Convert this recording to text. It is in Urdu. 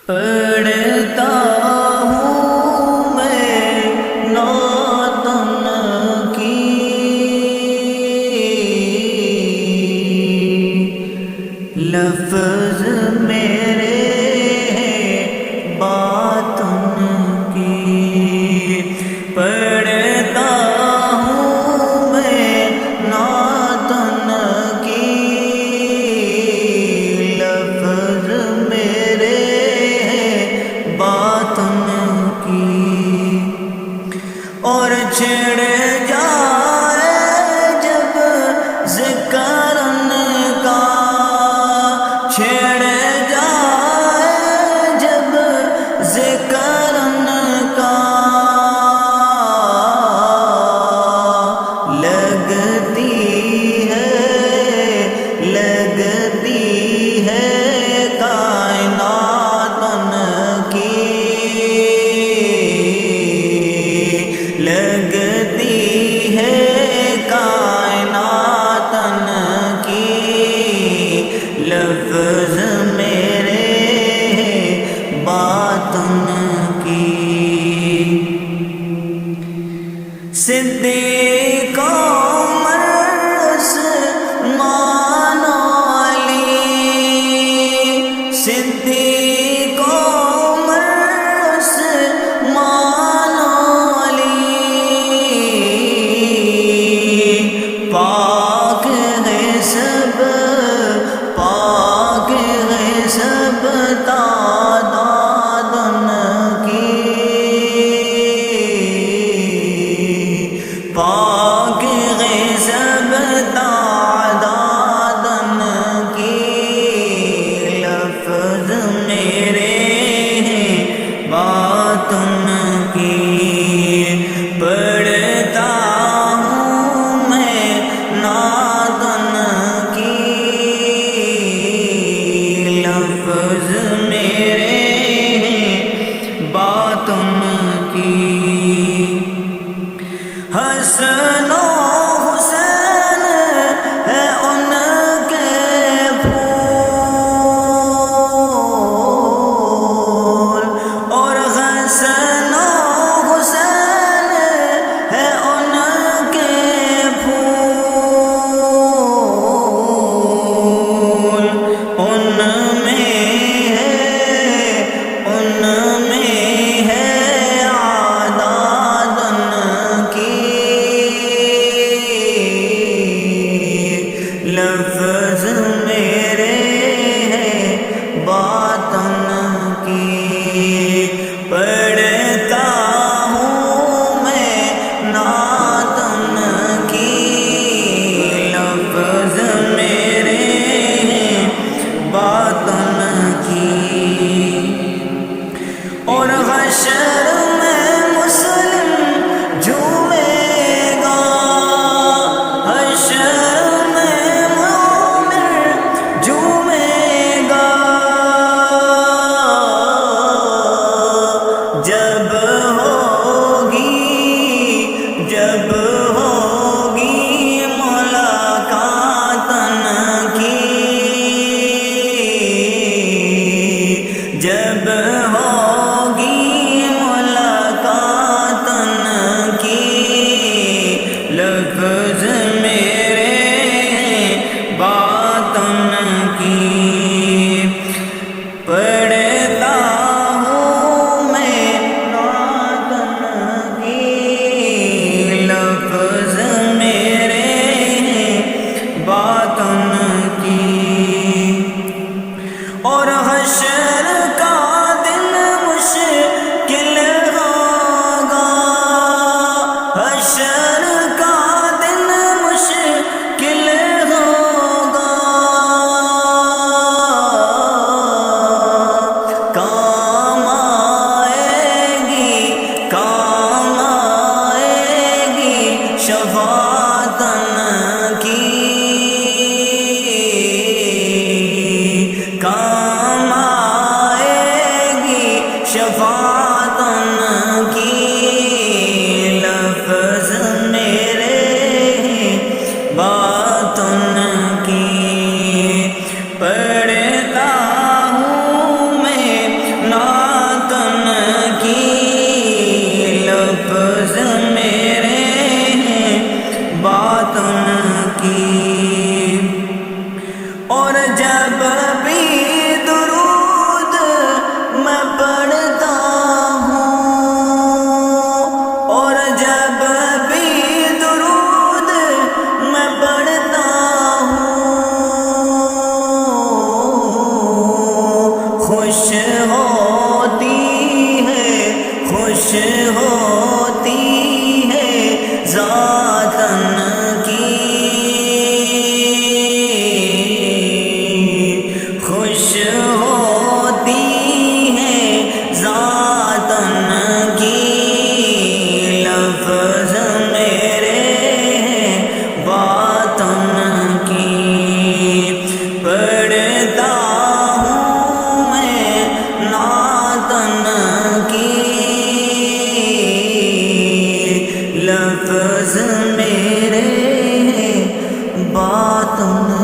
پڑھتا ہوں میں نعت ان کی، لفظ میرے بات ان کی، پڑھتا ہوں میں نعت ان کی، لفظ میرے بات ان کی، اور چھڑ جائے جب ذکر ان کا، چھڑ جائے جب ذکر ان کا، لگتی ہے کائنات ان کی، لگتی ہے کائنات ان کی، لفظ میرے بات ان کی، صدیق عمر عثمان علی، صدیق عمر عثمان علی، پاک ہے سب، پاک ہے سب تعداد ان کی، پاک ہے سب تعداد ان کی، لفظ میرے بات ان کی، پڑھتا ہوں میں نعت ان کی، لفظ میرے بات ان کی، حسن و حسین ہے ان کے پھول، اور حسن و حسین ہے ان کے پھول، ان میں ہے عادات ان کی، لفظ میرے بات ان کی، پڑھتا ہوں میں نعت ان کی، لفظ میرے بات ان کی، اور حشر میں مسلم جھومے گا، حشر میں مومن جھومے گا، جب ہوگی ملاقات ان کی، جب ہوگی ملاقات ان کی، لفظ میرے بات ان کی، پڑھتا ہوں میں نعت ان کی، لفظ میرے بات ان کی، اور حشر کا دن مشکل ہوگا، حشر کا دن مشکل ہوگا، کام آئے گی شفاعت ان کی، کام آئے گی شفاعت ان کی، لفظ میرے بات ان کی، پڑھتا ہوں میں خوش ہوتی ہے ذاتن کی، لفظ میرے ہیں باتن کی، پڑھتا ہوں میں نعتن کی، لفظ میرے ہیں باتن